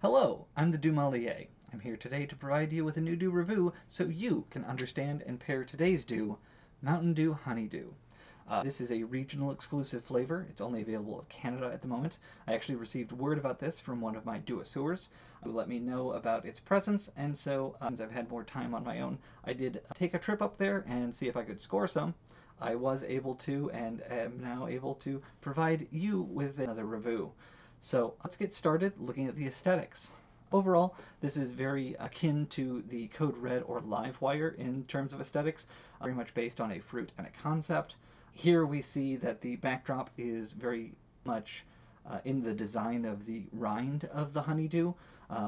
Hello, I'm the Dewmelier. I'm here today to provide you with a new Dew review so you can understand and pair today's Dew, Mountain Dew Honeydew. This is a regional exclusive flavor. It's only available in Canada at the moment. I actually received word about this from one of my Dewisseurs who let me know about its presence, and so since I've had more time on my own, I did take a trip up there and see if I could score some. I was able to, and am now able to provide you with another review. So let's get started looking at the aesthetics. Overall, this is very akin to the Code Red or Livewire in terms of aesthetics, very much based on a fruit and a concept. Here we see that the backdrop is very much in the design of the rind of the honeydew.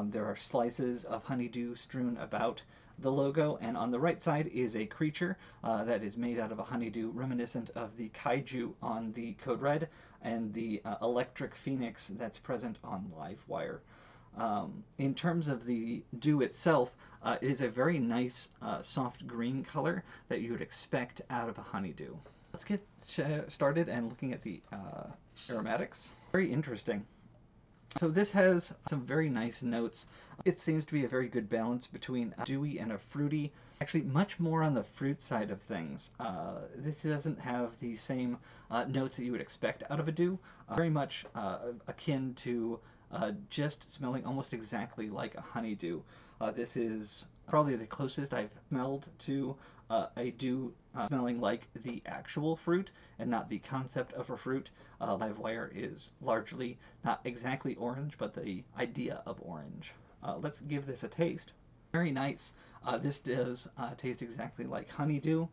There are slices of honeydew strewn about the logo, and on the right side is a creature that is made out of a honeydew reminiscent of the kaiju on the Code Red and the electric phoenix that's present on Livewire. In terms of the dew itself, it is a very nice soft green color that you would expect out of a honeydew. Let's get started and looking at the aromatics. Very interesting. So this has some very nice notes. It seems to be a very good balance between a dewy and a fruity. Actually, much more on the fruit side of things. This doesn't have the same notes that you would expect out of a dew. Very much akin to just smelling almost exactly like a honeydew. This is probably the closest I've smelled to a dew smelling like the actual fruit and not the concept of a fruit. Livewire is largely not exactly orange, but the idea of orange. Let's give this a taste. Very nice. This does taste exactly like honeydew.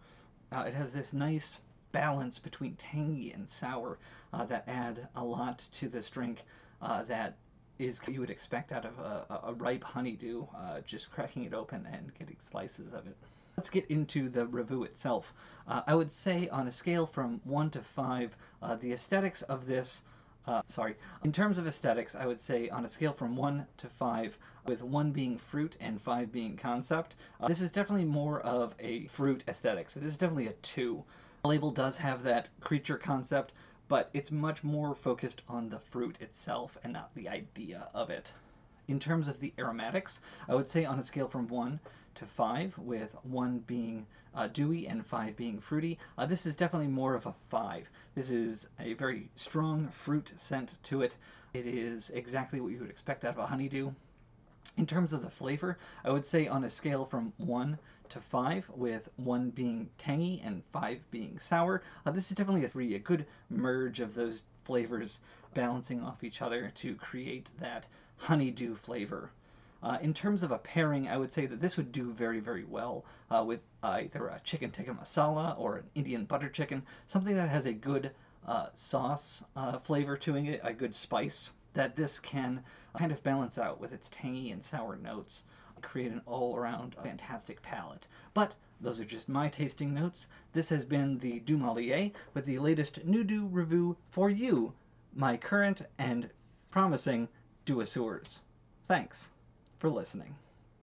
It has this nice balance between tangy and sour that add a lot to this drink that is you would expect out of a ripe honeydew, just cracking it open and getting slices of it. Let's get into the review itself. I would say on a scale from 1 to 5, the aesthetics of this, in terms of aesthetics, I would say on a scale from 1 to 5, with 1 being fruit and 5 being concept, this is definitely more of a fruit aesthetic. So this is definitely a 2. The label does have that creature concept, but it's much more focused on the fruit itself and not the idea of it. In terms of the aromatics, I would say on a scale from 1 to 5, with 1 being dewy and 5 being fruity, this is definitely more of a 5. This is a very strong fruit scent to it. It is exactly what you would expect out of a honeydew. In terms of the flavor, I would say on a scale from 1 to 5, with 1 being tangy and 5 being sour, this is definitely a 3, a good merge of those flavors balancing off each other to create that honeydew flavor. In terms of a pairing, I would say that this would do very, very well with either a chicken tikka masala or an Indian butter chicken, something that has a good sauce flavor to it, a good spice that this can kind of balance out with its tangy and sour notes, create an all-around fantastic palate. But those are just my tasting notes. This has been the Dewmelier with the latest new Dew review for you, my current and promising Dewisseurs. Thanks for listening.